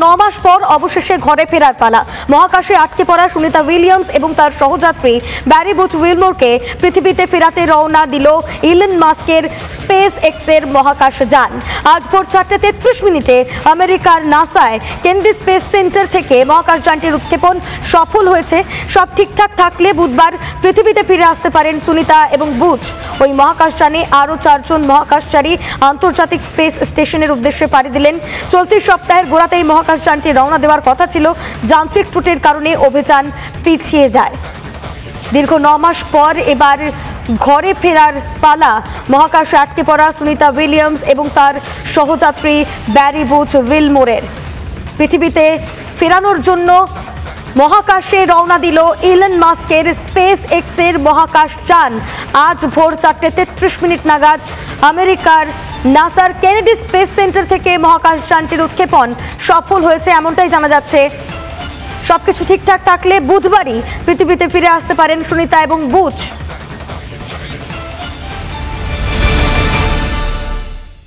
9 মাস পর অবশেষে ঘরে ফেরার পালা। মহাকাশে আটকে পড়া সুনিতা উইলিয়ামস এবং তার সহযাত্রী ব্যারি বুচ উইলমোরকে পৃথিবীতে ফেরাতে রওনা দিল ইলন মাস্কের স্পেস এক্সের মহাকাশ যান। আজ ভোর 4:33 আমেরিকার নাসায় কেনেডি স্পেস সেন্টার থেকে মহাকাশযানটির উৎক্ষেপণ সফল হয়েছে। সব ঠিকঠাক থাকলে বুধবার পৃথিবীতে ফিরে আসতে পারেন সুনিতা এবং বুচ। ওই মহাকাশযানে আরও 4 জন মহাকাশচারী আন্তর্জাতিক স্পেস স্টেশনের উদ্দেশ্যে পাড়ি দিলেন। চলতি সপ্তাহের গোড়াতেই মহাকাশযানটি রওনা দেওয়ার কথা ছিল, যান্ত্রিক ত্রুটির কারণে অভিযান পিছিয়ে যায়। দীর্ঘ 9 মাস পর এবার ঘরে ফেরার পালা মহাকাশে আটকে পড়া সুনিতা উইলিয়ামস এবং তার সহযাত্রী ব্যারি বুচ উইলমোরের। পৃথিবীতে ফেরানোর জন্য মহাকাশে রওনা দিল ইলন মাস্কের স্পেস এক্সের মহাকাশযান। আজ ভোর 4:33 নাগাদ আমেরিকার নাসার কেনেডি স্পেস সেন্টার থেকে মহাকাশযানটির উৎক্ষেপণ সফল হয়েছে, এমনটাই জানা যাচ্ছে। সবকিছু ঠিকঠাক থাকলে বুধবারই পৃথিবীতে ফিরে আসতে পারেন সুনিতা এবং বুচ।